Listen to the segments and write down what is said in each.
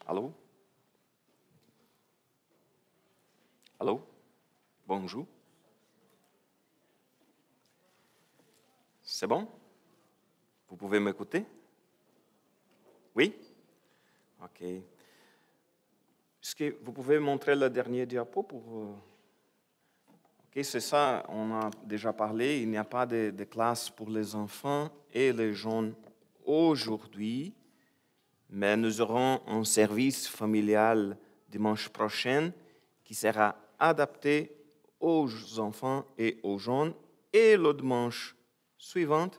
Allô? Allô? Bonjour. C'est bon? Vous pouvez m'écouter? Oui? OK. Est-ce que vous pouvez montrer le dernier diapo pour... OK, c'est ça, on a déjà parlé. Il n'y a pas de classe pour les enfants et les jeunes aujourd'hui, mais nous aurons un service familial dimanche prochain qui sera adapté aux enfants et aux jeunes. Et le dimanche suivant,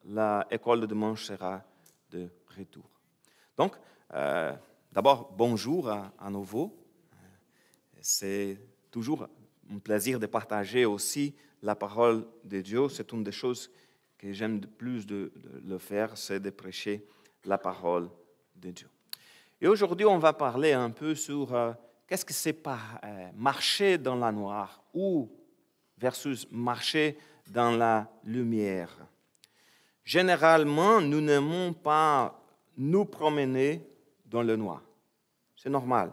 l'école de dimanche sera de retour. Donc, d'abord, bonjour à nouveau. C'est toujours un plaisir de partager aussi la parole de Dieu. C'est une des choses que j'aime le plus de le faire, c'est de prêcher la parole de Dieu. Et aujourd'hui, on va parler un peu sur qu'est-ce que c'est marcher dans la noire ou versus marcher dans la lumière. Généralement, nous n'aimons pas nous promener dans le noir. C'est normal.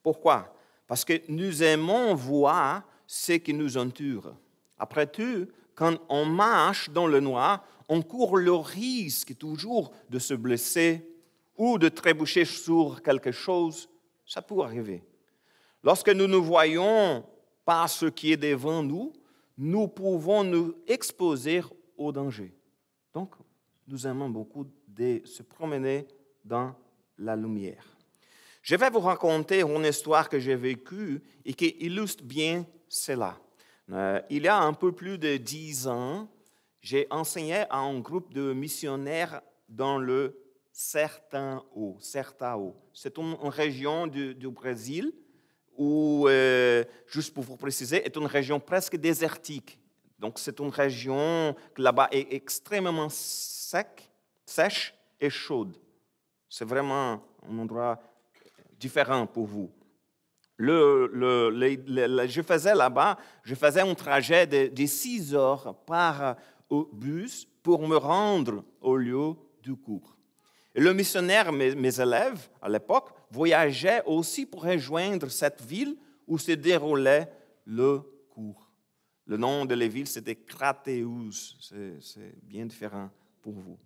Pourquoi? Parce que nous aimons voir ce qui nous entoure. Après tout, quand on marche dans le noir, on court le risque toujours de se blesser ou de trébucher sur quelque chose. Ça peut arriver. Lorsque nous ne voyons pas ce qui est devant nous, nous pouvons nous exposer au danger. Donc, nous aimons beaucoup de se promener dans la lumière. Je vais vous raconter une histoire que j'ai vécue et qui illustre bien cela. Il y a un peu plus de 10 ans, j'ai enseigné à un groupe de missionnaires dans le Sertão. C'est une région du Brésil où, juste pour vous préciser, est une région presque désertique. Donc, c'est une région qui là-bas est extrêmement sèche et chaude. C'est vraiment un endroit différent pour vous. Je faisais un trajet de 6 heures par bus pour me rendre au lieu du cours. Et le missionnaire, mes élèves à l'époque, voyageaient aussi pour rejoindre cette ville où se déroulait le cours. Le nom de la ville, c'était Crateús. C'est bien différent pour vous.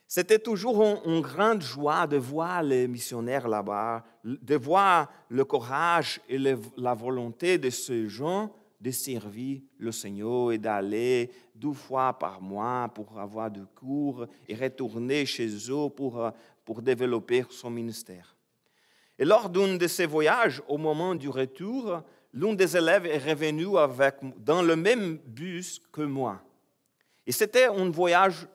C'était toujours une grande joie de voir les missionnaires là-bas, de voir le courage et la volonté de ces gens de servir le Seigneur et d'aller 2 fois par mois pour avoir des cours et retourner chez eux pour développer son ministère. Et lors d'un de ces voyages, au moment du retour, l'un des élèves est revenu dans le même bus que moi. Et c'était un voyage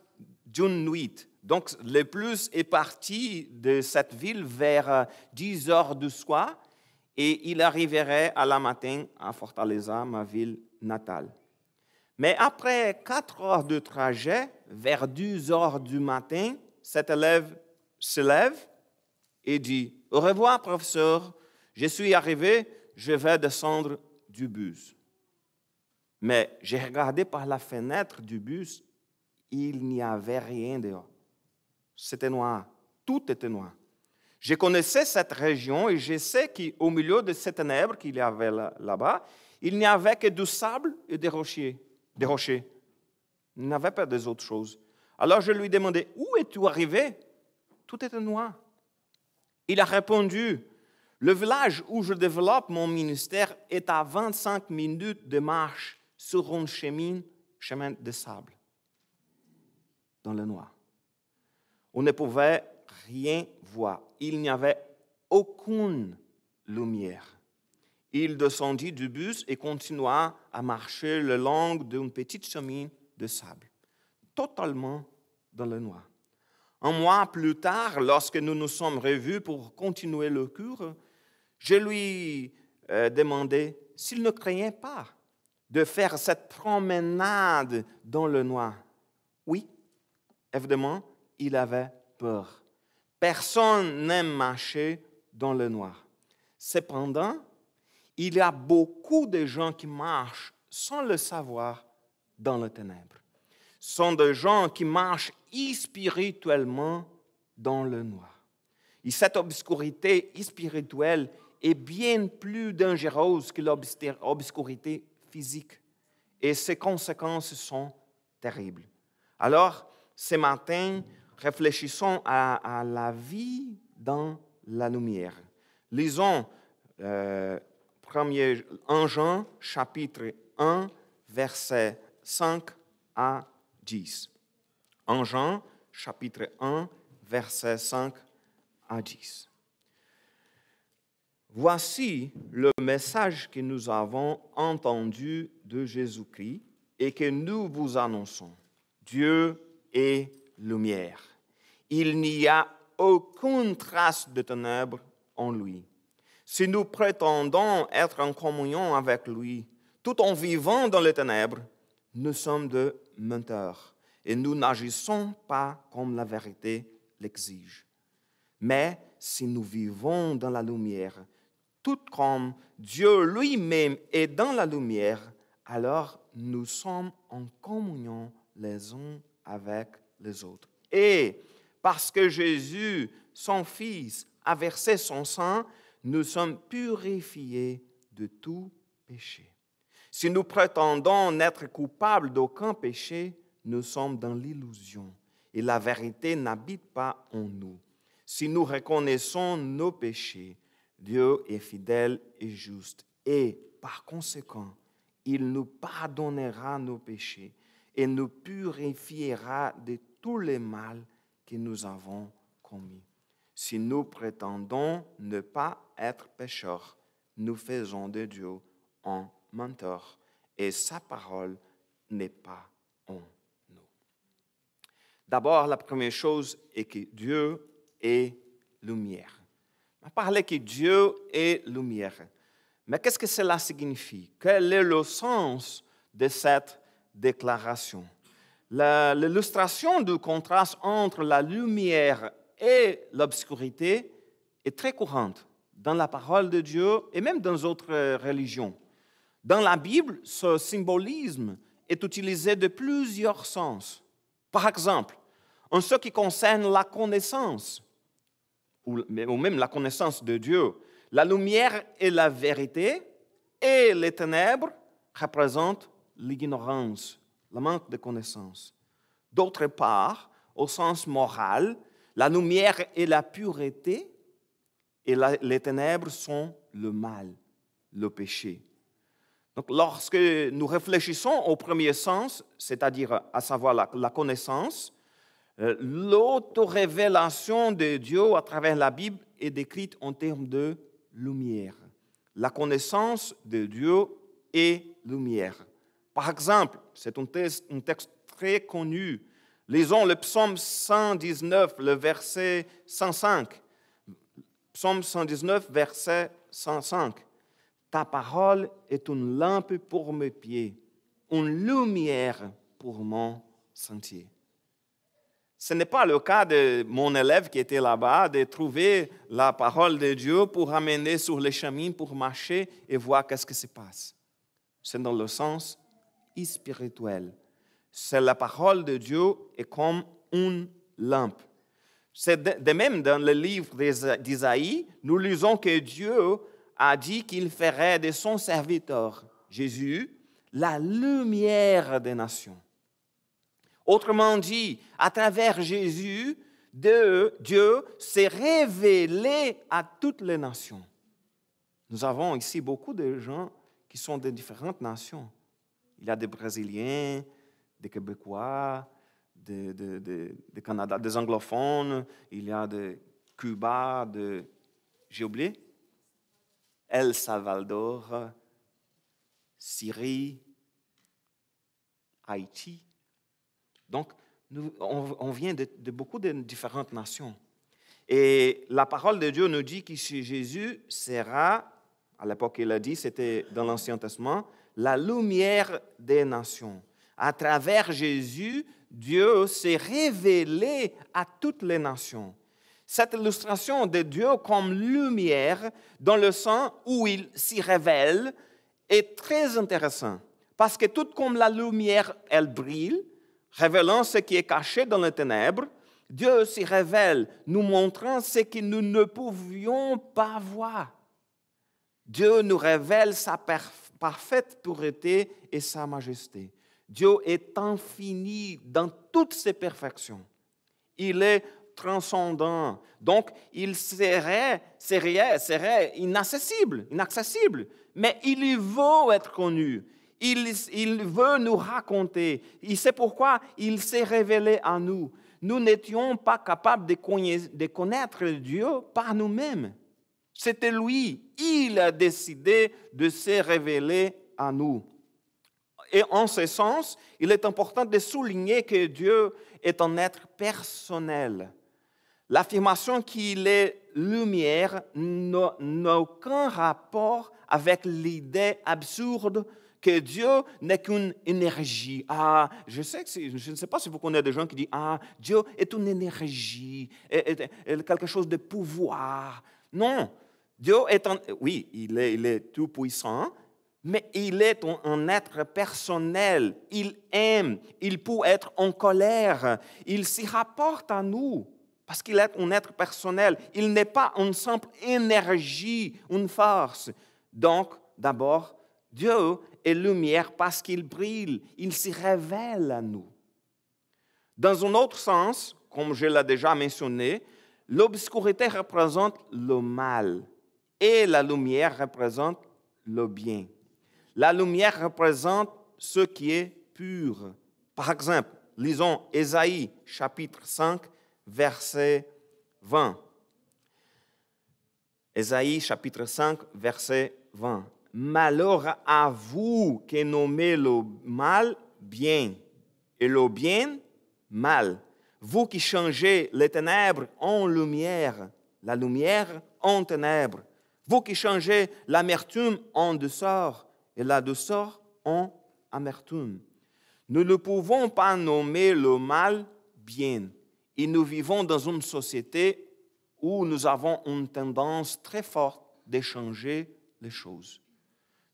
d'une nuit. Donc, le bus est parti de cette ville vers 10 heures du soir et il arriverait à la matin à Fortaleza, ma ville natale. Mais après 4 heures de trajet, vers 10 heures du matin, cet élève se lève et dit « Au revoir, professeur, je suis arrivé, je vais descendre du bus. » Mais j'ai regardé par la fenêtre du bus, il n'y avait rien dehors. C'était noir, tout était noir. Je connaissais cette région et je sais qu'au milieu de ces ténèbres qu'il y avait là-bas, il n'y avait que du sable et des rochers. Il n'y avait pas d'autres choses. Alors je lui demandais, où es-tu arrivé? Tout était noir. Il a répondu, le village où je développe mon ministère est à 25 minutes de marche sur un chemin de sable, dans le noir. On ne pouvait rien voir. Il n'y avait aucune lumière. Il descendit du bus et continua à marcher le long d'un petit chemin de sable, totalement dans le noir. Un mois plus tard, lorsque nous nous sommes revus pour continuer le cours, je lui demandai s'il ne craignait pas de faire cette promenade dans le noir. Oui, évidemment, il avait peur. Personne n'aime marcher dans le noir. Cependant, il y a beaucoup de gens qui marchent sans le savoir dans les ténèbres. Ce sont des gens qui marchent spirituellement dans le noir. Et cette obscurité spirituelle est bien plus dangereuse que l'obscurité physique. Et ses conséquences sont terribles. Alors, ce matin, réfléchissons à la vie dans la lumière. Lisons 1 Jean, chapitre 1, versets 5 à 10. 1 Jean, chapitre 1, versets 5 à 10. Voici le message que nous avons entendu de Jésus-Christ et que nous vous annonçons. Dieu est lumière. Il n'y a aucune trace de ténèbres en lui. Si nous prétendons être en communion avec lui, tout en vivant dans les ténèbres, nous sommes de menteurs et nous n'agissons pas comme la vérité l'exige. Mais si nous vivons dans la lumière, tout comme Dieu lui-même est dans la lumière, alors nous sommes en communion les uns avec les autres. Et parce que Jésus, son Fils, a versé son sang, nous sommes purifiés de tout péché. Si nous prétendons n'être coupables d'aucun péché, nous sommes dans l'illusion et la vérité n'habite pas en nous. Si nous reconnaissons nos péchés, Dieu est fidèle et juste et, par conséquent, il nous pardonnera nos péchés et nous purifiera de tous les mal que nous avons commis. Si nous prétendons ne pas être pécheurs, nous faisons de Dieu un menteur et sa parole n'est pas en nous. D'abord, la première chose est que Dieu est lumière. On a parlé que Dieu est lumière. Mais qu'est-ce que cela signifie? Quel est le sens de cette déclaration? L'illustration du contraste entre la lumière et l'obscurité est très courante dans la parole de Dieu et même dans d'autres religions. Dans la Bible, ce symbolisme est utilisé de plusieurs sens. Par exemple, en ce qui concerne la connaissance, ou même la connaissance de Dieu, la lumière est la vérité et les ténèbres représentent l'ignorance, le manque de connaissance. D'autre part, au sens moral, la lumière est la pureté et les ténèbres sont le mal, le péché. Donc, lorsque nous réfléchissons au premier sens, c'est-à-dire à savoir la connaissance, l'autorévélation de Dieu à travers la Bible est décrite en termes de lumière. La connaissance de Dieu est lumière. Par exemple, c'est un texte très connu. Lisons le psaume 119, le verset 105. Psaume 119, verset 105. Ta parole est une lampe pour mes pieds, une lumière pour mon sentier. Ce n'est pas le cas de mon élève qui était là-bas, de trouver la parole de Dieu pour amener sur les chemins, pour marcher et voir qu'est-ce qui se passe. C'est dans le sens spirituel. C'est la parole de Dieu est comme une lampe. C'est de même dans le livre d'Isaïe, nous lisons que Dieu a dit qu'il ferait de son serviteur, Jésus, la lumière des nations. Autrement dit, à travers Jésus, Dieu s'est révélé à toutes les nations. Nous avons ici beaucoup de gens qui sont de différentes nations. Il y a des Brésiliens, des Québécois, des Canada, des anglophones, il y a de Cuba, j'ai oublié, El Salvador, Syrie, Haïti. Donc, on vient de beaucoup de différentes nations. Et la parole de Dieu nous dit que Jésus sera, à l'époque il a dit, c'était dans l'Ancien Testament, la lumière des nations. À travers Jésus, Dieu s'est révélé à toutes les nations. Cette illustration de Dieu comme lumière, dans le sens où il s'y révèle, est très intéressante. Parce que tout comme la lumière, elle brille, révélant ce qui est caché dans les ténèbres, Dieu s'y révèle, nous montrant ce que nous ne pouvions pas voir. Dieu nous révèle sa parfaite pureté et sa majesté. Dieu est infini dans toutes ses perfections. Il est transcendant. Donc, il serait inaccessible, mais il veut être connu. Il veut nous raconter. Et c'est pourquoi il s'est révélé à nous. Nous n'étions pas capables de connaître Dieu par nous-mêmes. C'était lui. Il a décidé de se révéler à nous. Et en ce sens, il est important de souligner que Dieu est un être personnel. L'affirmation qu'il est lumière n'a aucun rapport avec l'idée absurde que Dieu n'est qu'une énergie. Je ne sais pas si vous connaissez des gens qui disent Dieu est une énergie, est quelque chose de pouvoir. Non, Dieu est il est tout puissant, mais il est un être personnel. Il aime, il peut être en colère, il s'y rapporte à nous. Parce qu'il est un être personnel. Il n'est pas une simple énergie, une force. Donc, d'abord, Dieu est lumière parce qu'il brille. Il s'y révèle à nous. Dans un autre sens, comme je l'ai déjà mentionné, l'obscurité représente le mal et la lumière représente le bien. La lumière représente ce qui est pur. Par exemple, lisons Ésaïe, chapitre 5, verset 20. Ésaïe, chapitre 5, verset 20. « Malheur à vous qui nommez le mal bien et le bien mal. Vous qui changez les ténèbres en lumière, la lumière en ténèbres. Vous qui changez l'amertume en douceur et la douceur en amertume. Nous ne pouvons pas nommer le mal bien. Et nous vivons dans une société où nous avons une tendance très forte d'échanger les choses.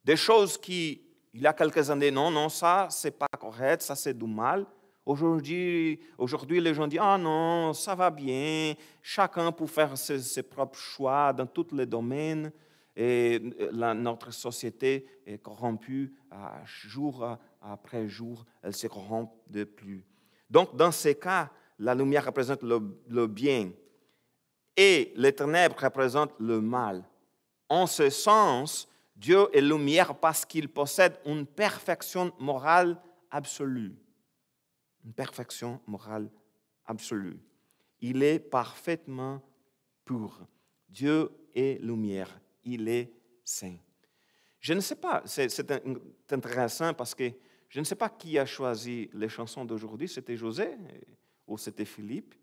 Des choses qui, il y a quelques années, non, ça, c'est pas correct, ça, c'est du mal. Aujourd'hui, les gens disent, non, ça va bien, chacun peut faire ses propres choix dans tous les domaines. Et notre société est corrompue jour après jour, elle se corrompt de plus. Donc, dans ces cas, la lumière représente le bien et les ténèbres représentent le mal. En ce sens, Dieu est lumière parce qu'il possède une perfection morale absolue. Une perfection morale absolue. Il est parfaitement pur. Dieu est lumière. Il est saint. Je ne sais pas, c'est intéressant parce que je ne sais pas qui a choisi les chansons d'aujourd'hui. C'était José ou c'était Philippe?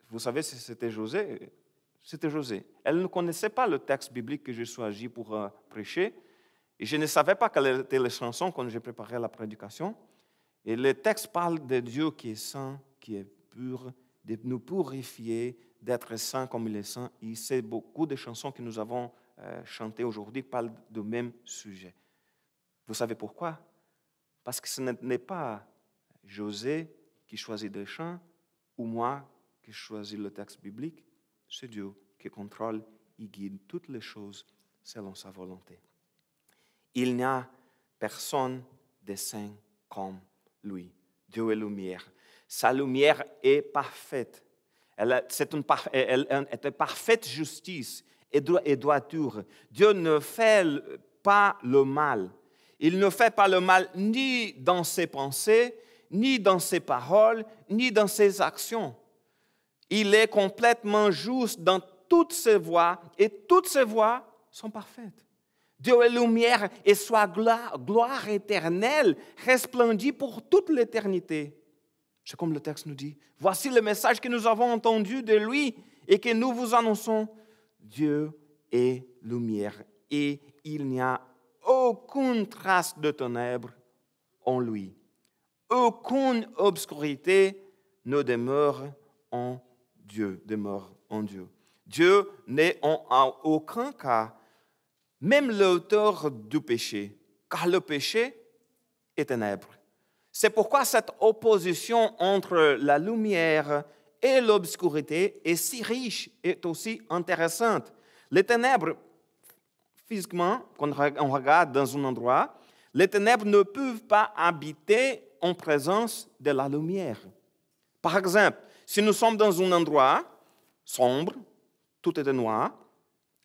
Vous savez si c'était José? C'était José. Elle ne connaissait pas le texte biblique que j'ai choisi pour prêcher. Et je ne savais pas quelles étaient les chansons quand j'ai préparé la prédication. Et le texte parle de Dieu qui est saint, qui est pur, de nous purifier, d'être saint comme il est saint. Et c'est beaucoup de chansons que nous avons chantées aujourd'hui parlent du même sujet. Vous savez pourquoi? Parce que ce n'est pas José qui choisit des chants ou moi qui choisis le texte biblique. C'est Dieu qui contrôle et guide toutes les choses selon sa volonté. Il n'y a personne de saint comme lui. Dieu est lumière. Sa lumière est parfaite. Elle est parfaite justice et droiture. Dieu ne fait pas le mal. Il ne fait pas le mal ni dans ses pensées, ni dans ses paroles, ni dans ses actions. Il est complètement juste dans toutes ses voies et toutes ses voies sont parfaites. Dieu est lumière et sa gloire éternelle resplendit pour toute l'éternité. C'est comme le texte nous dit. Voici le message que nous avons entendu de lui et que nous vous annonçons. Dieu est lumière et il n'y a aucune trace de ténèbres en lui. Aucune obscurité ne demeure en Dieu. Dieu n'est en aucun cas même l'auteur du péché, car le péché est ténèbres. C'est pourquoi cette opposition entre la lumière et l'obscurité est si riche et aussi intéressante. Les ténèbres, physiquement, quand on regarde dans un endroit, les ténèbres ne peuvent pas habiter en présence de la lumière. Par exemple, si nous sommes dans un endroit sombre, tout est noir,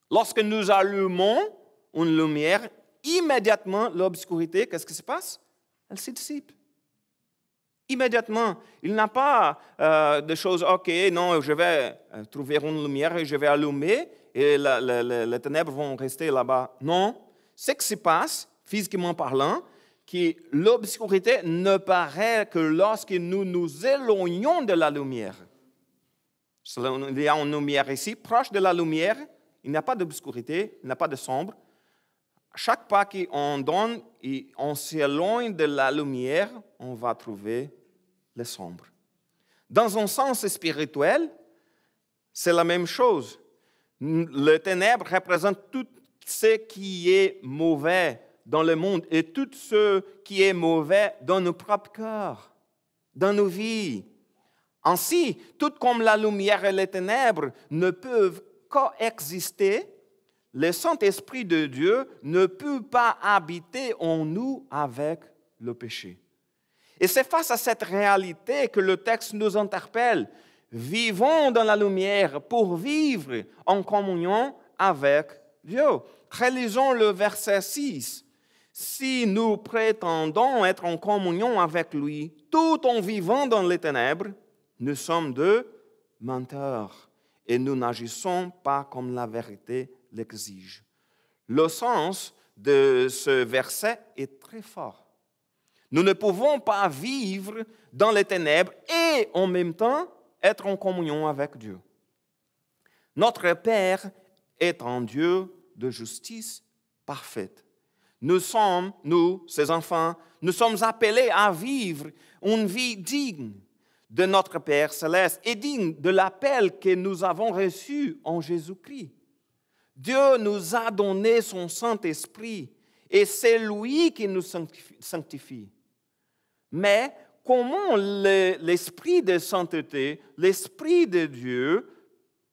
lorsque nous allumons une lumière, immédiatement l'obscurité, qu'est-ce qui se passe? Elle se dissipe. Immédiatement, il n'a pas de choses, ok, non, je vais trouver une lumière et je vais allumer et les ténèbres vont rester là-bas. Non, ce qui se passe, physiquement parlant, que l'obscurité ne paraît que lorsque nous nous éloignons de la lumière. Il y a une lumière ici, proche de la lumière, il n'y a pas d'obscurité, il n'y a pas de sombre. Chaque pas qu'on donne et on s'éloigne de la lumière, on va trouver le sombre. Dans un sens spirituel, c'est la même chose. Le ténèbre représente tout ce qui est mauvais dans le monde et tout ce qui est mauvais dans nos propres cœurs, dans nos vies. Ainsi, tout comme la lumière et les ténèbres ne peuvent coexister, le Saint-Esprit de Dieu ne peut pas habiter en nous avec le péché. Et c'est face à cette réalité que le texte nous interpelle. Vivons dans la lumière pour vivre en communion avec Dieu. Relisons le verset 6. Si nous prétendons être en communion avec lui tout en vivant dans les ténèbres, nous sommes de menteurs et nous n'agissons pas comme la vérité l'exige. Le sens de ce verset est très fort. Nous ne pouvons pas vivre dans les ténèbres et en même temps être en communion avec Dieu. Notre Père est un Dieu de justice parfaite. Nous, ses enfants, nous sommes appelés à vivre une vie digne de notre Père céleste et digne de l'appel que nous avons reçu en Jésus-Christ. Dieu nous a donné son Saint-Esprit et c'est lui qui nous sanctifie. Mais comment l'Esprit de sainteté, l'Esprit de Dieu,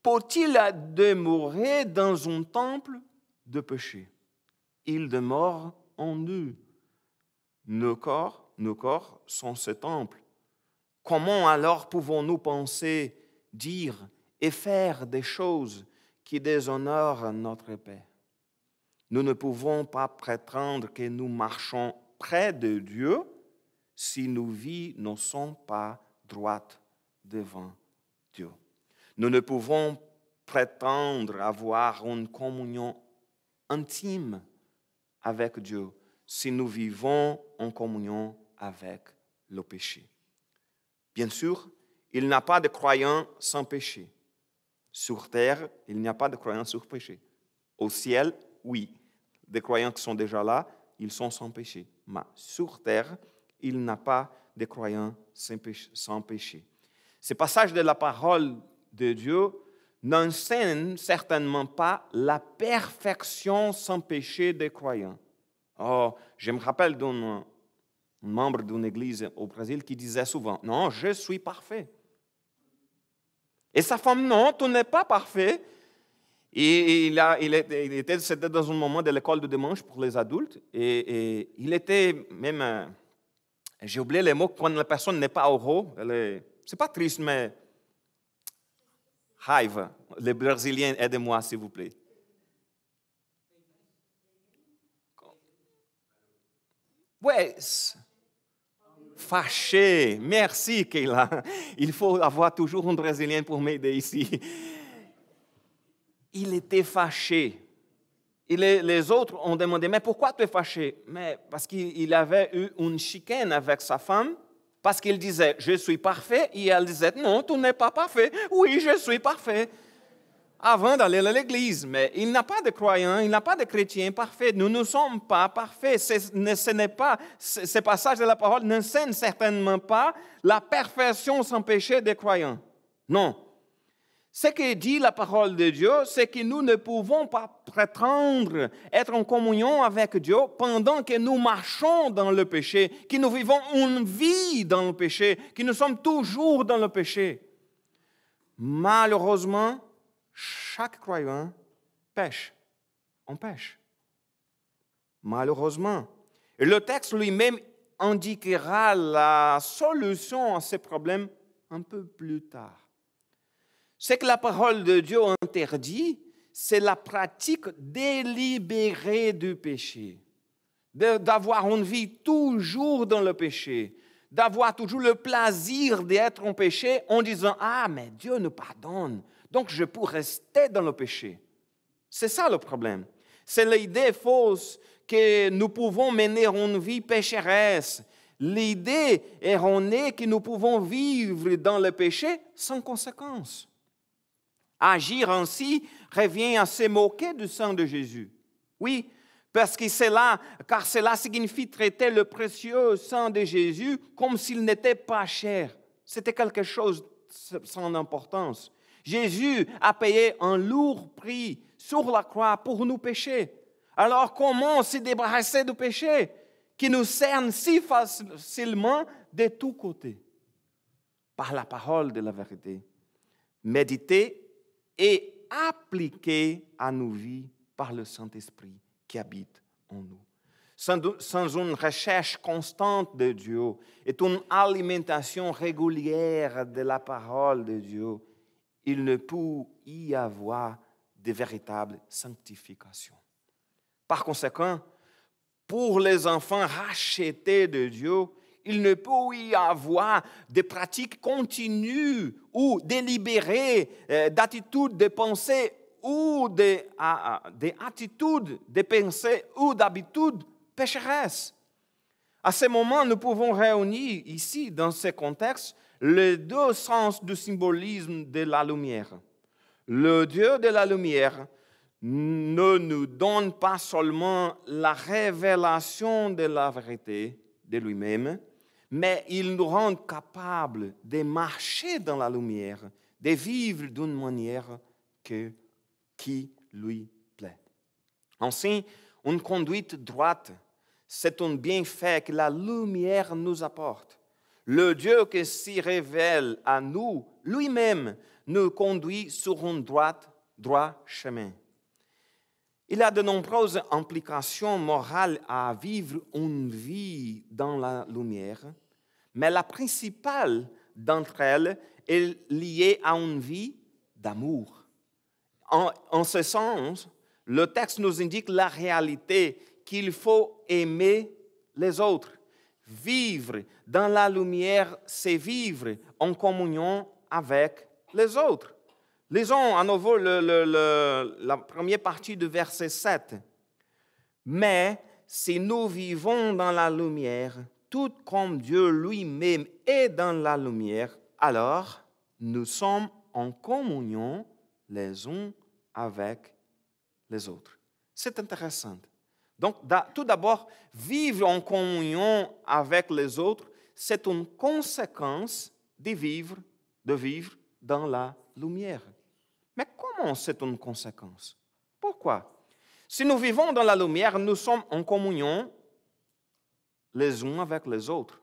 peut-il demeurer dans un temple de péché? Il demeure en nous. Nos corps sont ce temple. Comment alors pouvons-nous penser, dire et faire des choses qui déshonorent notre Père? Nous ne pouvons pas prétendre que nous marchons près de Dieu si nos vies ne sont pas droites devant Dieu. Nous ne pouvons prétendre avoir une communion intime avec Dieu si nous vivons en communion avec le péché. Bien sûr, il n'y a pas de croyants sans péché. Sur terre, il n'y a pas de croyants sans péché. Au ciel, oui. Des croyants qui sont déjà là, ils sont sans péché. Mais sur terre, il n'y a pas de croyants sans péché. Ce passage de la parole de Dieu n'enseigne certainement pas la perfection sans péché des croyants. Oh, je me rappelle d'un membre d'une église au Brésil qui disait souvent « Non, je suis parfait ». Et sa femme « Non, tu n'es pas parfait ». Et c'était dans un moment de l'école de dimanche pour les adultes et il était même, j'ai oublié les mots, quand la personne n'est pas heureux, c'est pas triste, mais raiva. Les Brésiliens, aidez-moi s'il vous plaît. Ouais, fâché. Merci, Keila. Il faut avoir toujours un Brésilien pour m'aider ici. Il était fâché. Et les autres ont demandé, mais pourquoi tu es fâché? Mais parce qu'il avait eu une chicane avec sa femme, parce qu'il disait, je suis parfait, et elle disait, non, tu n'es pas parfait. Oui, je suis parfait. Avant d'aller à l'église, mais il n'a pas de croyants, il n'a pas de chrétiens parfaits. Nous ne sommes pas parfaits. Ce passage de la parole n'enseigne certainement pas la perfection sans péché des croyants. Non. Ce que dit la parole de Dieu, c'est que nous ne pouvons pas prétendre être en communion avec Dieu pendant que nous marchons dans le péché, que nous vivons une vie dans le péché, que nous sommes toujours dans le péché. Malheureusement, chaque croyant pêche. On pêche. Malheureusement. Et le texte lui-même indiquera la solution à ces problèmes un peu plus tard. Ce que la parole de Dieu interdit, c'est la pratique délibérée du péché, d'avoir une vie toujours dans le péché, d'avoir toujours le plaisir d'être en péché en disant « Ah, mais Dieu nous pardonne, donc je peux rester dans le péché. » C'est ça le problème. C'est l'idée fausse que nous pouvons mener une vie pécheresse. L'idée erronée que nous pouvons vivre dans le péché sans conséquence. Agir ainsi revient à se moquer du sang de Jésus. Oui, car cela signifie traiter le précieux sang de Jésus comme s'il n'était pas cher. C'était quelque chose sans importance. Jésus a payé un lourd prix sur la croix pour nous pécher. Alors comment se débarrasser du péché qui nous cerne si facilement de tous côtés? Par la parole de la vérité. Méditer et appliquer à nos vies par le Saint-Esprit qui habite en nous. Sans une recherche constante de Dieu et une alimentation régulière de la parole de Dieu, il ne peut y avoir de véritable sanctification. Par conséquent, pour les enfants rachetés de Dieu, il ne peut y avoir de pratiques continues ou délibérées d'attitudes de pensée ou d'attitudes de pensée ou d'habitudes pécheresses. À ce moment, nous pouvons réunir ici, dans ce contexte, les deux sens du symbolisme de la lumière. Le Dieu de la lumière ne nous donne pas seulement la révélation de la vérité de lui-même, mais il nous rend capables de marcher dans la lumière, de vivre d'une manière qui lui plaît. Ainsi, une conduite droite, c'est un bienfait que la lumière nous apporte. Le Dieu qui s'y révèle à nous, lui-même, nous conduit sur un droit chemin. Il y a de nombreuses implications morales à vivre une vie dans la lumière, mais la principale d'entre elles est liée à une vie d'amour. En ce sens, le texte nous indique la réalité qu'il faut aimer les autres. Vivre dans la lumière, c'est vivre en communion avec les autres. Lisons à nouveau la première partie du verset 7. Mais si nous vivons dans la lumière, tout comme Dieu lui-même est dans la lumière, alors nous sommes en communion les uns avec les autres. C'est intéressant. Donc, tout d'abord, vivre en communion avec les autres, c'est une conséquence de vivre dans la lumière. Mais comment c'est une conséquence? Pourquoi? Si nous vivons dans la lumière, nous sommes en communion les uns avec les autres.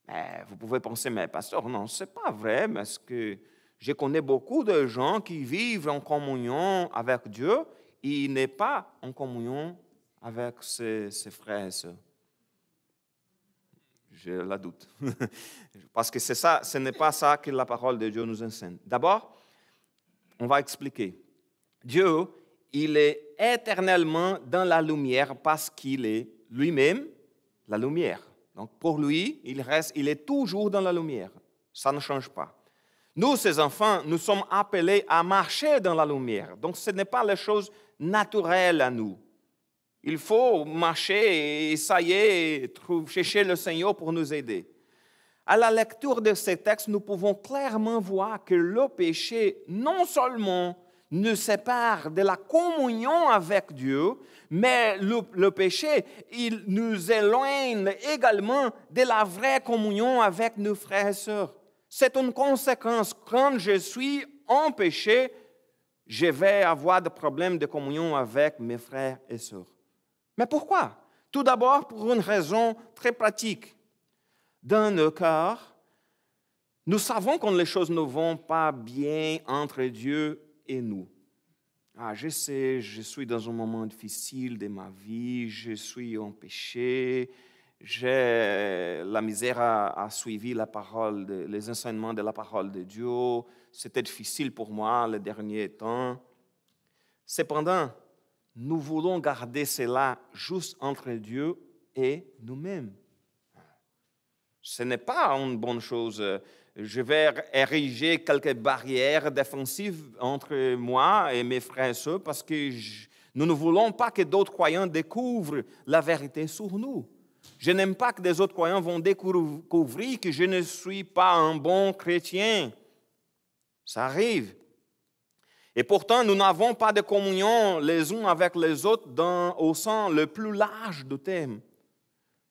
Mais vous pouvez penser, mais pasteur, non, ce n'est pas vrai, parce que je connais beaucoup de gens qui vivent en communion avec Dieu et ils n'est pas en communion avec ses frères et sœurs. Je la doute. Parce que c'est ça, ce n'est pas ça que la parole de Dieu nous enseigne. D'abord, on va expliquer. Dieu, il est éternellement dans la lumière parce qu'il est lui-même la lumière. Donc pour lui, il est toujours dans la lumière. Ça ne change pas. Nous, ses enfants, nous sommes appelés à marcher dans la lumière. Donc ce n'est pas la chose naturelle à nous. Il faut marcher et ça y est, chercher le Seigneur pour nous aider. À la lecture de ces textes, nous pouvons clairement voir que le péché non seulement nous sépare de la communion avec Dieu, mais le péché, il nous éloigne également de la vraie communion avec nos frères et sœurs. C'est une conséquence. Quand je suis en péché, je vais avoir des problèmes de communion avec mes frères et sœurs. Mais pourquoi? Tout d'abord, pour une raison très pratique. Dans nos cœurs, Nous savons quand les choses ne vont pas bien entre Dieu et nous. Je sais, je suis dans un moment difficile de ma vie, je suis en péché, la misère a suivi les enseignements de la parole de Dieu. C'était difficile pour moi les derniers temps. Cependant, nous voulons garder cela juste entre Dieu et nous-mêmes. Ce n'est pas une bonne chose. Je vais ériger quelques barrières défensives entre moi et mes frères et sœurs parce que nous ne voulons pas que d'autres croyants découvrent la vérité sur nous. Je n'aime pas que des autres croyants vont découvrir que je ne suis pas un bon chrétien. Ça arrive. Et pourtant, nous n'avons pas de communion les uns avec les autres au sens le plus large du terme.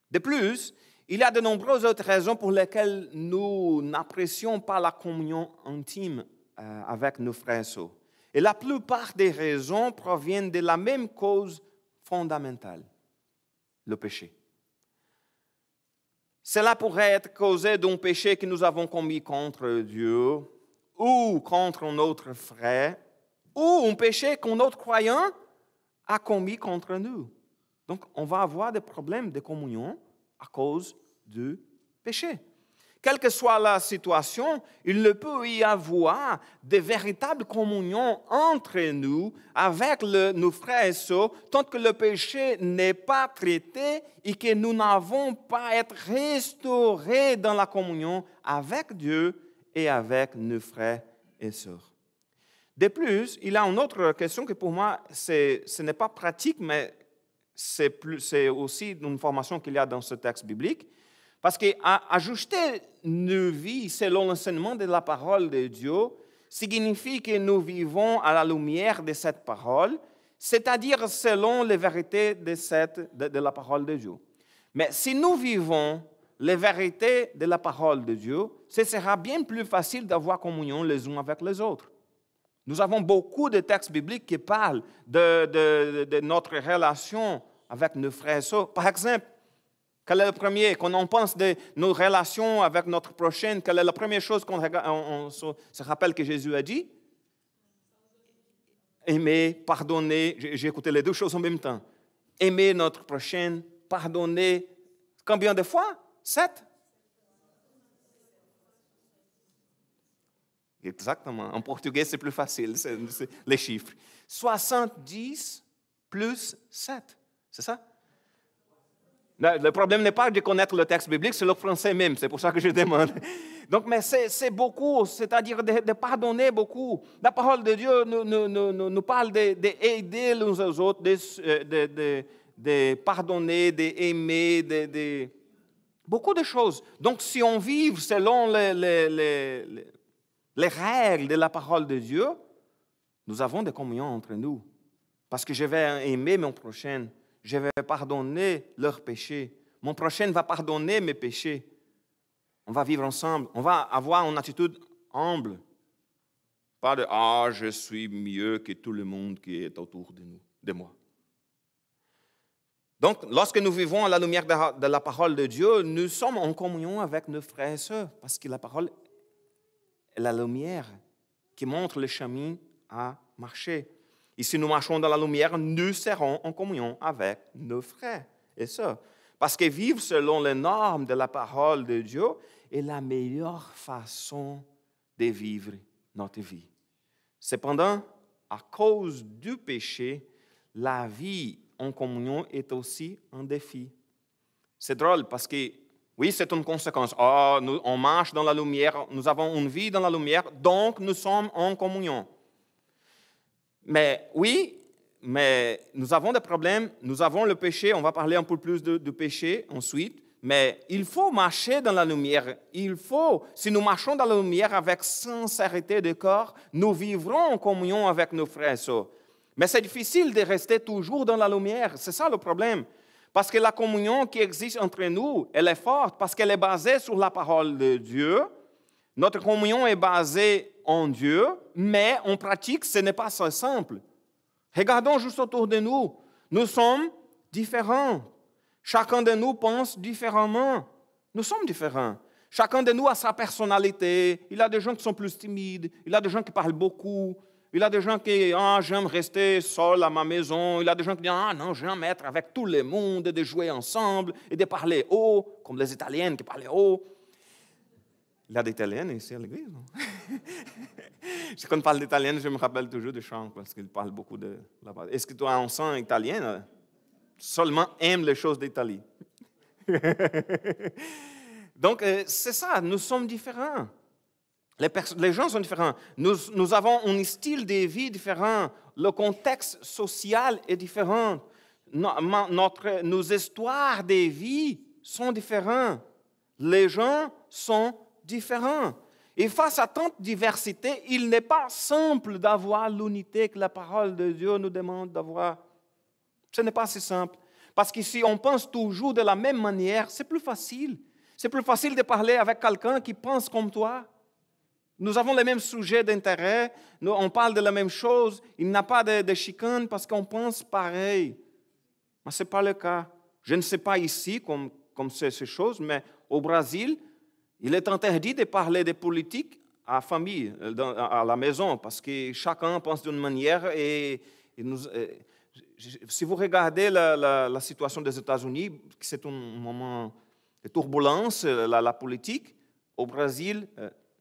De plus, il y a de nombreuses autres raisons pour lesquelles nous n'apprécions pas la communion intime avec nos frères et sœurs. Et la plupart des raisons proviennent de la même cause fondamentale, le péché. Cela pourrait être causé d'un péché que nous avons commis contre Dieu ou contre notre frère, ou un péché qu'un autre croyant a commis contre nous. Donc, on va avoir des problèmes de communion à cause du péché. Quelle que soit la situation, il ne peut y avoir de véritable communion entre nous avec nos frères et sœurs tant que le péché n'est pas traité et que nous n'avons pas été restaurés dans la communion avec Dieu et avec nos frères et sœurs. De plus, il y a une autre question que pour moi, ce n'est pas pratique, mais c'est aussi une information qu'il y a dans ce texte biblique. Parce qu'ajuster nos vies selon l'enseignement de la parole de Dieu signifie que nous vivons à la lumière de cette parole, c'est-à-dire selon les vérités de la parole de Dieu. Mais si nous vivons les vérités de la parole de Dieu, ce sera bien plus facile d'avoir communion les uns avec les autres. Nous avons beaucoup de textes bibliques qui parlent de notre relation avec nos frères et sœurs. Par exemple, quel est le premier, quand on pense de nos relations avec notre prochain, quelle est la première chose qu'on se rappelle que Jésus a dit? Aimer, pardonner, j'ai écouté les deux choses en même temps. Aimer notre prochain, pardonner, combien de fois? 7? Exactement. En portugais, c'est plus facile, c'est les chiffres. 70 plus 7, c'est ça? Le problème n'est pas de connaître le texte biblique, c'est le français même, c'est pour ça que je demande. Donc, mais c'est beaucoup, c'est-à-dire de pardonner beaucoup. La parole de Dieu nous parle d'aider les uns aux autres, de pardonner, d'aimer, beaucoup de choses. Donc, si on vit selon les règles de la parole de Dieu, nous avons des communions entre nous. Parce que je vais aimer mon prochain. Je vais pardonner leurs péchés. Mon prochain va pardonner mes péchés. On va vivre ensemble. On va avoir une attitude humble. Pas de « Ah, je suis mieux que tout le monde qui est autour de moi. » Donc, lorsque nous vivons à la lumière de la parole de Dieu, nous sommes en communion avec nos frères et sœurs. Parce que la parole est la lumière qui montre le chemin à marcher. Et si nous marchons dans la lumière, nous serons en communion avec nos frères et sœurs. Parce que vivre selon les normes de la parole de Dieu est la meilleure façon de vivre notre vie. Cependant, à cause du péché, la vie en communion est aussi un défi. C'est drôle parce que, oui, c'est une conséquence. On marche dans la lumière, nous avons une vie dans la lumière, donc nous sommes en communion. Mais oui, mais nous avons des problèmes, nous avons le péché, on va parler un peu plus du péché ensuite, mais il faut marcher dans la lumière. Si nous marchons dans la lumière avec sincérité de corps, nous vivrons en communion avec nos frères et sœurs. Mais c'est difficile de rester toujours dans la lumière, c'est ça le problème. Parce que la communion qui existe entre nous, elle est forte, parce qu'elle est basée sur la parole de Dieu. Notre communion est basée en Dieu, mais en pratique, ce n'est pas si simple. Regardons juste autour de nous. Nous sommes différents. Chacun de nous pense différemment. Nous sommes différents. Chacun de nous a sa personnalité. Il y a des gens qui sont plus timides. Il y a des gens qui parlent beaucoup. Il y a des gens qui j'aime rester seul à ma maison. Il y a des gens qui disent non, j'aime être avec tout le monde, et de jouer ensemble et de parler haut, comme les Italiennes qui parlaient haut. Il y a des Italiennes ici à l'église. Quand on parle d'italien, je me rappelle toujours de chants parce qu'ils parlent beaucoup de là-bas. Est-ce que toi, en sang italien, seulement aime les choses d'Italie? Donc, c'est ça, nous sommes différents. Les gens sont différents. Nous avons un style de vie différent. Le contexte social est différent. Nos histoires de vie sont différentes. Les gens sont différents. Et face à tant de diversité, il n'est pas simple d'avoir l'unité que la parole de Dieu nous demande d'avoir. Ce n'est pas si simple. Parce que si on pense toujours de la même manière, c'est plus facile. C'est plus facile de parler avec quelqu'un qui pense comme toi. Nous avons les mêmes sujets d'intérêt, on parle de la même chose, il n'y a pas de chicane parce qu'on pense pareil. Mais ce n'est pas le cas. Je ne sais pas ici comme c'est ces choses, mais au Brésil, il est interdit de parler de politique à la famille, à la maison, parce que chacun pense d'une manière. Si vous regardez la situation des États-Unis, c'est un moment de turbulence, la politique, au Brésil,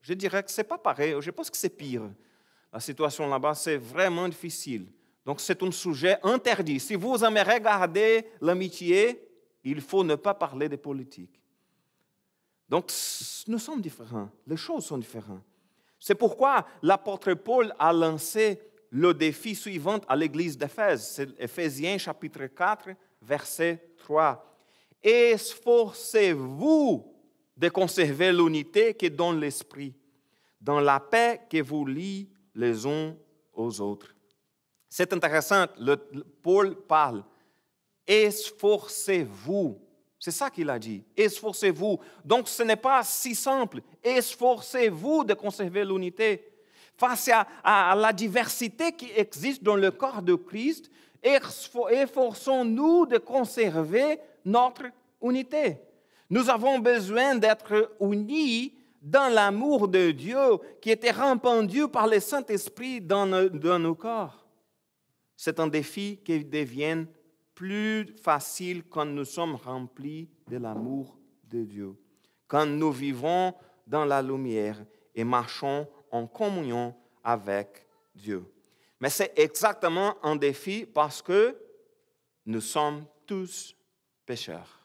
je dirais que ce n'est pas pareil. Je pense que c'est pire. La situation là-bas, c'est vraiment difficile. Donc, c'est un sujet interdit. Si vous aimez regarder l'amitié, il faut ne pas parler de politique. Donc, nous sommes différents. Les choses sont différentes. C'est pourquoi l'apôtre Paul a lancé le défi suivant à l'église d'Éphèse. C'est Éphésiens chapitre 4, verset 3. « Esforcez-vous de conserver l'unité qui est dans l'esprit, dans la paix que vous liez les uns aux autres. » C'est intéressant, Paul parle. Esforcez-vous. C'est ça qu'il a dit. Esforcez-vous. Donc, ce n'est pas si simple. Esforcez-vous de conserver l'unité. Face à la diversité qui existe dans le corps de Christ, efforçons-nous de conserver notre unité. Nous avons besoin d'être unis dans l'amour de Dieu qui était répandu par le Saint-Esprit dans nos corps. C'est un défi qui devient plus facile quand nous sommes remplis de l'amour de Dieu, quand nous vivons dans la lumière et marchons en communion avec Dieu. Mais c'est exactement un défi parce que nous sommes tous pécheurs.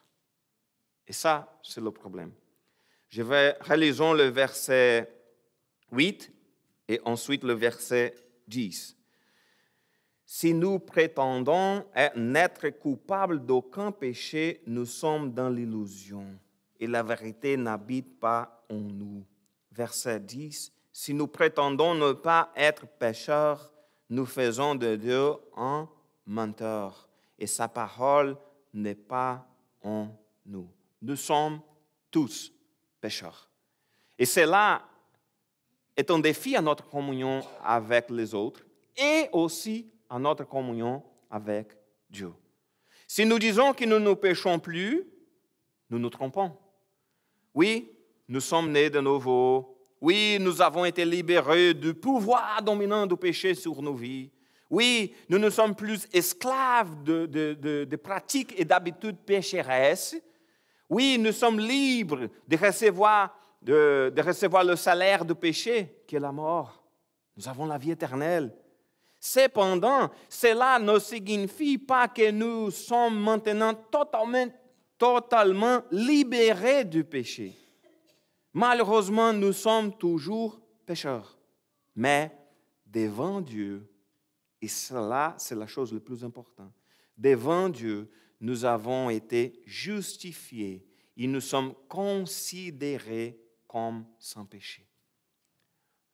Et ça, c'est le problème. Relisons le verset 8 et ensuite le verset 10. Si nous prétendons n'être coupables d'aucun péché, nous sommes dans l'illusion et la vérité n'habite pas en nous. Verset 10. Si nous prétendons ne pas être pécheurs, nous faisons de Dieu un menteur et sa parole n'est pas en nous. Nous sommes tous pécheurs. Et cela est un défi à notre communion avec les autres et aussi à notre communion avec Dieu. Si nous disons que nous ne péchons plus, nous nous trompons. Oui, nous sommes nés de nouveau. Oui, nous avons été libérés du pouvoir dominant du péché sur nos vies. Oui, nous ne sommes plus esclaves de pratiques et d'habitudes pécheresses. Oui, nous sommes libres de recevoir le salaire du péché, qui est la mort. Nous avons la vie éternelle. Cependant, cela ne signifie pas que nous sommes maintenant totalement libérés du péché. Malheureusement, nous sommes toujours pécheurs. Mais devant Dieu, et cela, c'est la chose la plus importante, devant Dieu, nous avons été justifiés et nous sommes considérés comme sans péché.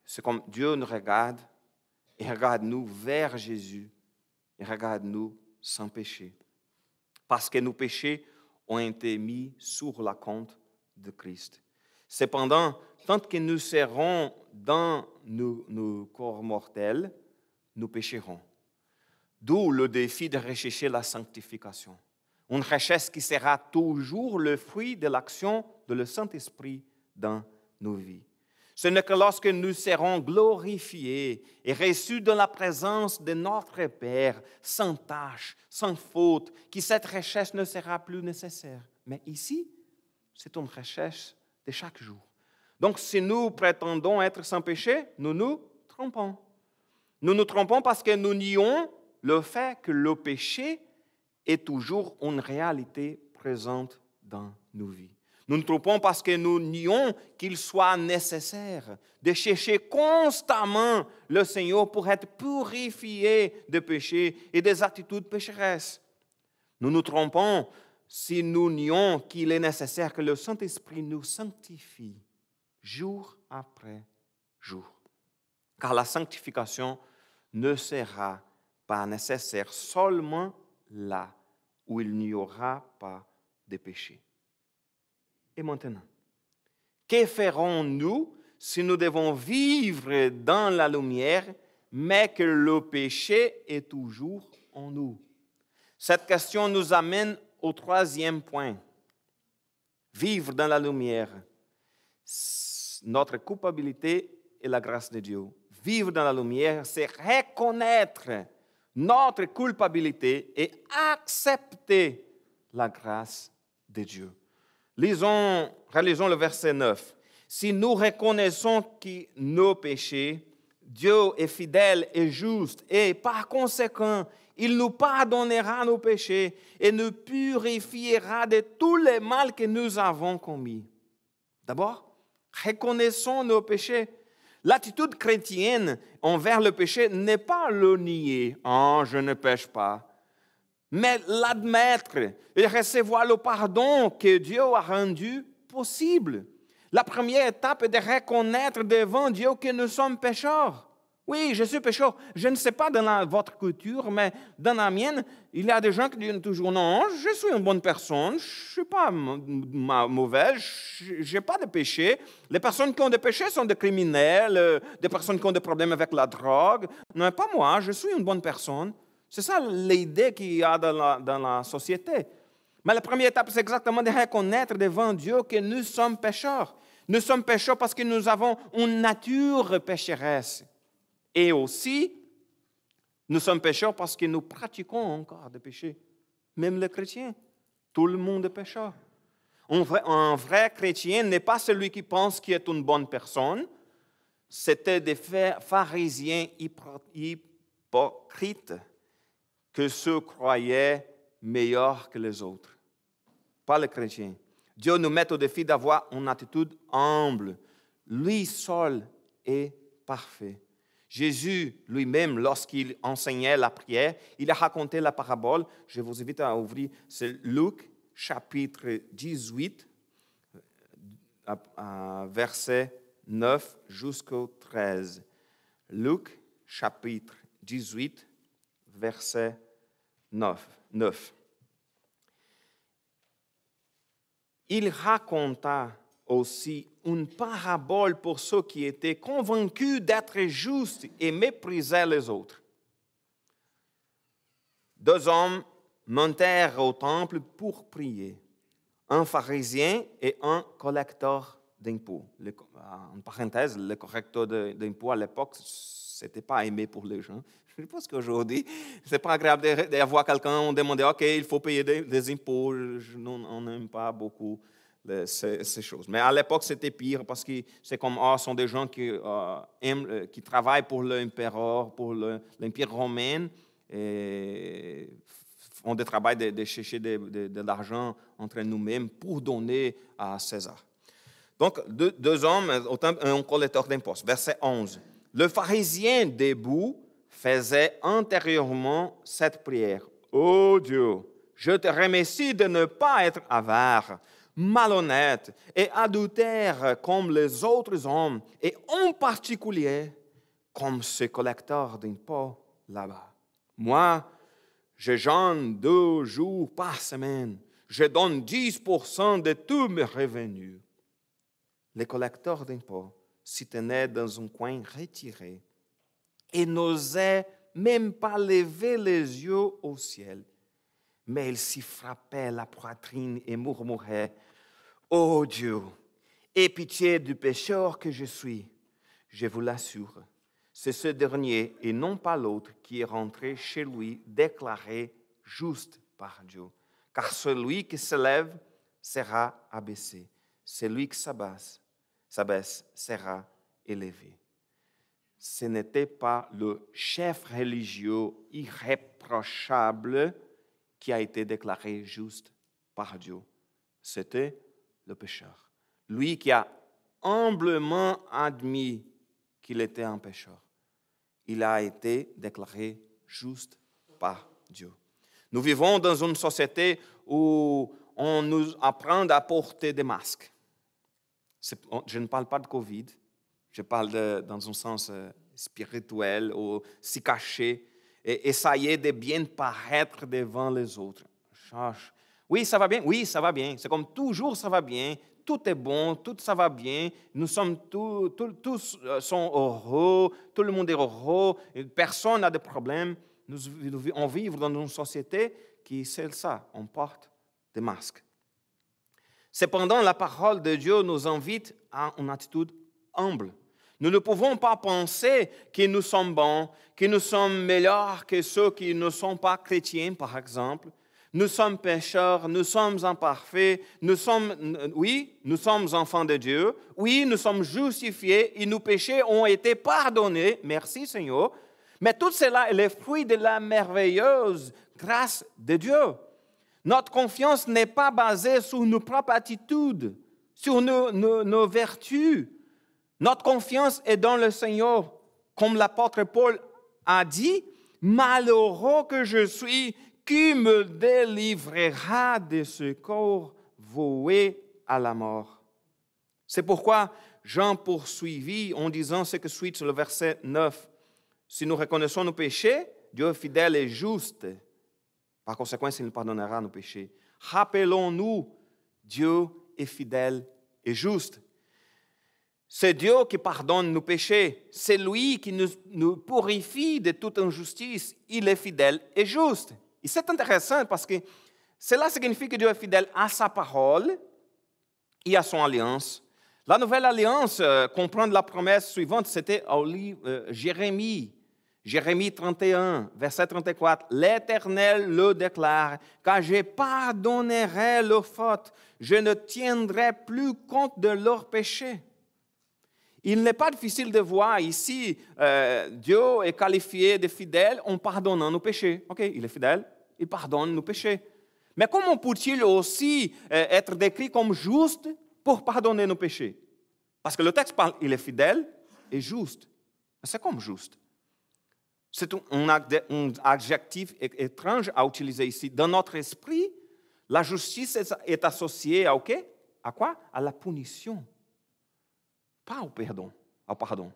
C'est comme Dieu nous regarde et regarde-nous vers Jésus et regarde-nous sans péché. Parce que nos péchés ont été mis sur la compte de Christ. Cependant, tant que nous serons dans nos corps mortels, nous pécherons. D'où le défi de rechercher la sanctification. Une recherche qui sera toujours le fruit de l'action de le Saint-Esprit dans nos vies. Ce n'est que lorsque nous serons glorifiés et reçus dans la présence de notre Père, sans tâche, sans faute, que cette richesse ne sera plus nécessaire. Mais ici, c'est une richesse de chaque jour. Donc, si nous prétendons être sans péché, nous nous trompons. Nous nous trompons parce que nous nions le fait que le péché est toujours une réalité présente dans nos vies. Nous nous trompons parce que nous nions qu'il soit nécessaire de chercher constamment le Seigneur pour être purifié de péché et des attitudes pécheresses. Nous nous trompons si nous nions qu'il est nécessaire que le Saint-Esprit nous sanctifie jour après jour. Car la sanctification ne sera pas nécessaire seulement là où il n'y aura pas de péché. Et maintenant, que ferons-nous si nous devons vivre dans la lumière, mais que le péché est toujours en nous? Cette question nous amène au troisième point. Vivre dans la lumière, notre culpabilité et la grâce de Dieu. Vivre dans la lumière, c'est reconnaître notre culpabilité et accepter la grâce de Dieu. Relisons le verset 9. Si nous reconnaissons que nos péchés, Dieu est fidèle et juste et par conséquent, il nous pardonnera nos péchés et nous purifiera de tous les mal que nous avons commis. D'abord, reconnaissons nos péchés. L'attitude chrétienne envers le péché n'est pas le nier. « Oh, je ne pêche pas ». Mais l'admettre et recevoir le pardon que Dieu a rendu possible. La première étape est de reconnaître devant Dieu que nous sommes pécheurs. Oui, je suis pécheur. Je ne sais pas dans votre culture, mais dans la mienne, il y a des gens qui disent toujours non, je suis une bonne personne, je ne suis pas mauvais, je n'ai pas de péché. Les personnes qui ont des péchés sont des criminels, des personnes qui ont des problèmes avec la drogue. Non, pas moi, je suis une bonne personne. C'est ça l'idée qu'il y a dans la société. Mais la première étape, c'est exactement de reconnaître devant Dieu que nous sommes pécheurs. Nous sommes pécheurs parce que nous avons une nature pécheresse. Et aussi, nous sommes pécheurs parce que nous pratiquons encore des péchés. Même les chrétiens, tout le monde est pécheur. Un vrai chrétien n'est pas celui qui pense qu'il est une bonne personne. C'était des pharisiens hypocrites que ceux croyaient meilleurs que les autres. Pas les chrétiens. Dieu nous met au défi d'avoir une attitude humble. Lui seul est parfait. Jésus lui-même, lorsqu'il enseignait la prière, il a raconté la parabole. Je vous invite à ouvrir, c'est Luc, chapitre 18, verset 9 jusqu'au 13. Luc, chapitre 18, verset 9. Il raconta aussi une parabole pour ceux qui étaient convaincus d'être justes et méprisaient les autres. 2 hommes montèrent au temple pour prier, un pharisien et un collecteur d'impôts. En parenthèse, le collecteur d'impôts à l'époque, ce n'était pas aimé pour les gens. Je pense qu'aujourd'hui, ce n'est pas agréable d'avoir quelqu'un demander « OK, il faut payer des impôts ». On n'aime pas beaucoup ces choses. Mais à l'époque, c'était pire parce que c'est comme ce sont des gens qui travaillent pour l'empereur, pour l'Empire romain, et font des travaux de chercher de l'argent entre nous-mêmes pour donner à César. Donc, 2 hommes, un collecteur d'impôts. Verset 11. Le pharisien debout faisait intérieurement cette prière. « Ô Dieu, je te remercie de ne pas être avare, malhonnête et adultère comme les autres hommes, et en particulier comme ce collecteur d'impôts là-bas. Moi, je jeûne 2 jours par semaine. Je donne 10% de tous mes revenus. » Le collecteur d'impôts s'y tenait dans un coin retiré et n'osait même pas lever les yeux au ciel. Mais il s'y frappait la poitrine et murmurait « Ô Dieu, Aie pitié du pécheur que je suis. Je vous l'assure, c'est ce dernier et non pas l'autre qui est rentré chez lui déclaré juste par Dieu. Car celui qui s'élève sera abaissé. Celui qui s'abaisse sera élevé. Ce n'était pas le chef religieux irréprochable qui a été déclaré juste par Dieu. C'était le pécheur. Lui qui a humblement admis qu'il était un pécheur. Il a été déclaré juste par Dieu. Nous vivons dans une société où on nous apprend à porter des masques. Je ne parle pas de Covid, je parle dans un sens spirituel ou s'y cacher et essayer de bien paraître devant les autres. Oui, ça va bien. Oui, ça va bien. C'est comme toujours, ça va bien. Tout est bon, tout ça va bien. Nous sommes tous sont heureux, tout le monde est heureux, personne n'a de problème. On vit dans une société qui c'est ça, on porte des masques. Cependant, la parole de Dieu nous invite à une attitude humble. Nous ne pouvons pas penser que nous sommes bons, que nous sommes meilleurs que ceux qui ne sont pas chrétiens, par exemple. Nous sommes pécheurs, nous sommes imparfaits, nous sommes enfants de Dieu, oui, nous sommes justifiés et nos péchés ont été pardonnés, merci Seigneur. Mais tout cela est le fruit de la merveilleuse grâce de Dieu. Notre confiance n'est pas basée sur nos propres attitudes, sur nos vertus. Notre confiance est dans le Seigneur. Comme l'apôtre Paul a dit, « Malheureux que je suis, qui me délivrera de ce corps voué à la mort? » C'est pourquoi Jean poursuivit en disant ce que suit sur le verset 9. « Si nous reconnaissons nos péchés, Dieu est fidèle et juste. Par conséquent, il nous pardonnera nos péchés. Rappelons-nous, Dieu est fidèle et juste. » C'est Dieu qui pardonne nos péchés. C'est lui qui nous purifie de toute injustice. Il est fidèle et juste. Et c'est intéressant parce que cela signifie que Dieu est fidèle à sa parole et à son alliance. La nouvelle alliance comprend la promesse suivante, c'était au livre Jérémie 31, verset 34. « L'Éternel le déclare, car je pardonnerai leurs fautes, je ne tiendrai plus compte de leurs péchés. » Il n'est pas difficile de voir ici, Dieu est qualifié de fidèle en pardonnant nos péchés. OK, il est fidèle, il pardonne nos péchés. Mais comment peut-il aussi être décrit comme juste pour pardonner nos péchés? Parce que le texte parle, il est fidèle et juste. C'est comme juste. C'est un adjectif étrange à utiliser ici. Dans notre esprit, la justice est associée à, à quoi? À la punition. Pas au pardon.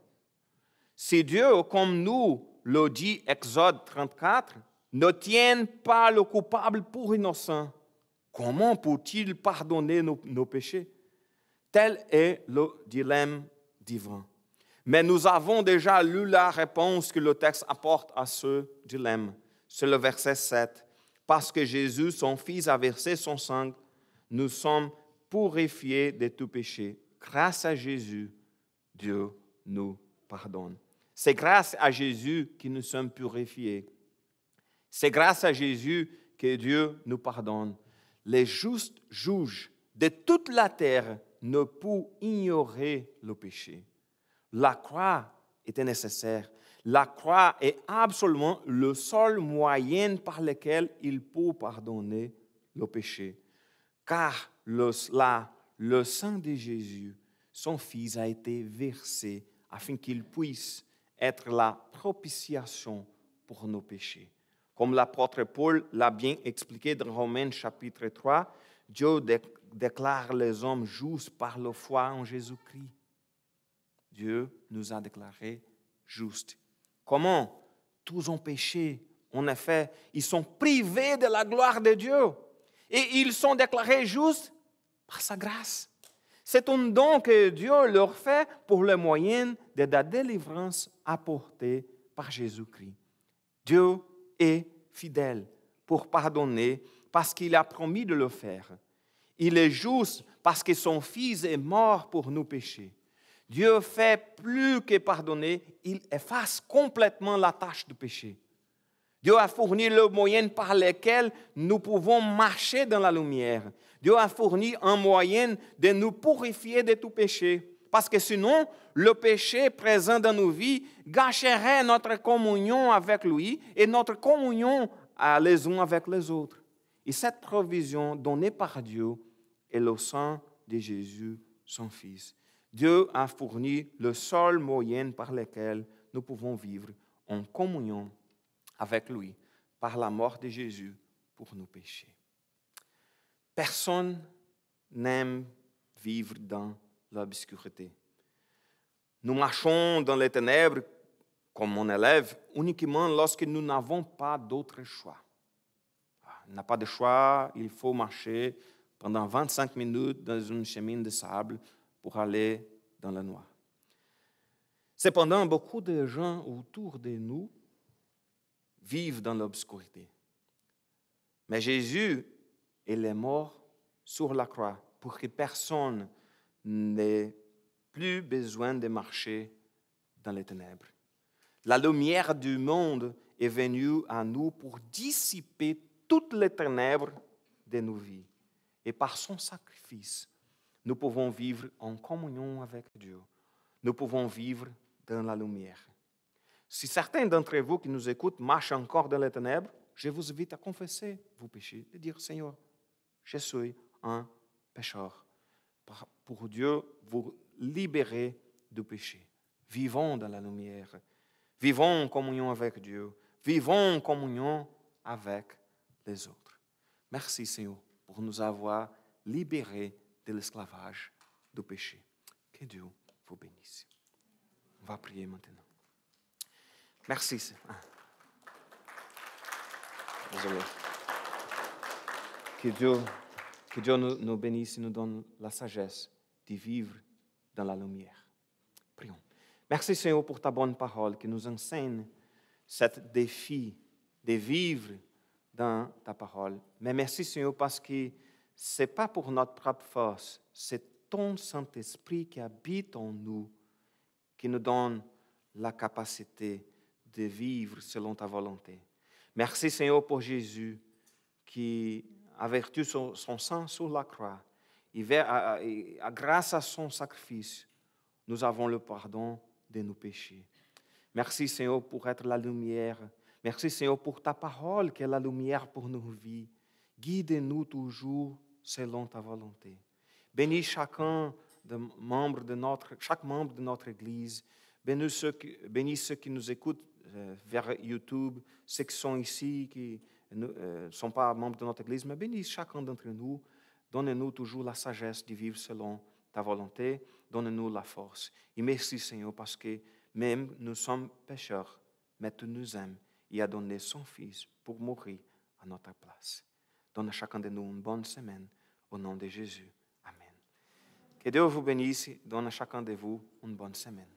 Si Dieu, comme nous le dit Exode 34, ne tient pas le coupable pour innocent, comment peut-il pardonner nos péchés? Tel est le dilemme divin. Mais nous avons déjà lu la réponse que le texte apporte à ce dilemme. C'est le verset 7. Parce que Jésus, son Fils, a versé son sang, nous sommes purifiés de tout péché. Grâce à Jésus, Dieu nous pardonne. C'est grâce à Jésus que nous sommes purifiés. C'est grâce à Jésus que Dieu nous pardonne. Les justes juges de toute la terre ne peuvent ignorer le péché. La croix était nécessaire. La croix est absolument le seul moyen par lequel il peut pardonner le péché. Car le sang de Jésus, son Fils, a été versé afin qu'il puisse être la propitiation pour nos péchés. Comme l'apôtre Paul l'a bien expliqué dans Romains chapitre 3, Dieu déclare les hommes justes par la foi en Jésus-Christ. Dieu nous a déclarés justes. Comment? Tous ont péché. En effet, ils sont privés de la gloire de Dieu. Et ils sont déclarés justes par sa grâce. C'est un don que Dieu leur fait pour le moyen de la délivrance apportée par Jésus-Christ. Dieu est fidèle pour pardonner parce qu'il a promis de le faire. Il est juste parce que son Fils est mort pour nos péchés. Dieu fait plus que pardonner, il efface complètement la tâche du péché. Dieu a fourni le moyen par lequel nous pouvons marcher dans la lumière. Dieu a fourni un moyen de nous purifier de tout péché. Parce que sinon, le péché présent dans nos vies gâcherait notre communion avec lui et notre communion les uns avec les autres. Et cette provision donnée par Dieu est le sang de Jésus, son Fils. Dieu a fourni le seul moyen par lequel nous pouvons vivre en communion avec lui, par la mort de Jésus pour nos péchés. Personne n'aime vivre dans l'obscurité. Nous marchons dans les ténèbres, comme mon élève, uniquement lorsque nous n'avons pas d'autre choix. On n'a pas de choix, il faut marcher pendant 25 minutes dans une chemin de sable pour aller dans le noir. Cependant, beaucoup de gens autour de nous vivent dans l'obscurité. Mais Jésus, il est mort sur la croix pour que personne n'ait plus besoin de marcher dans les ténèbres. La lumière du monde est venue à nous pour dissiper toutes les ténèbres de nos vies. Et par son sacrifice, nous pouvons vivre en communion avec Dieu. Nous pouvons vivre dans la lumière. Si certains d'entre vous qui nous écoutent marchent encore dans les ténèbres, je vous invite à confesser vos péchés, de dire, Seigneur, je suis un pécheur. Pour Dieu, vous libérer du péché. Vivons dans la lumière. Vivons en communion avec Dieu. Vivons en communion avec les autres. Merci, Seigneur, pour nous avoir libérés de l'esclavage du péché. Que Dieu vous bénisse. On va prier maintenant. Merci, Seigneur. Désolé. Que Dieu nous bénisse et nous donne la sagesse de vivre dans la lumière. Prions. Merci, Seigneur, pour ta bonne parole qui nous enseigne ce défi de vivre dans ta parole. Mais merci, Seigneur, parce que ce n'est pas pour notre propre force, c'est ton Saint-Esprit qui habite en nous, qui nous donne la capacité de vivre selon ta volonté. Merci, Seigneur, pour Jésus qui a vertu son sang sur la croix. Et grâce à son sacrifice, nous avons le pardon de nos péchés. Merci, Seigneur, pour être la lumière. Merci, Seigneur, pour ta parole qui est la lumière pour nos vies. Guide-nous toujours selon ta volonté. Bénis chaque membre de notre Église. Bénis ceux qui nous écoutent vers YouTube, ceux qui sont ici, qui ne sont pas membres de notre Église, mais bénis chacun d'entre nous. Donne-nous toujours la sagesse de vivre selon ta volonté. Donne-nous la force. Et merci, Seigneur, parce que même nous sommes pécheurs, mais tu nous aimes et as donné son Fils pour mourir à notre place. Donne à chacun de nous une bonne semaine au nom de Jésus. Amen. Que Dieu vous bénisse. Donne à chacun de vous une bonne semaine.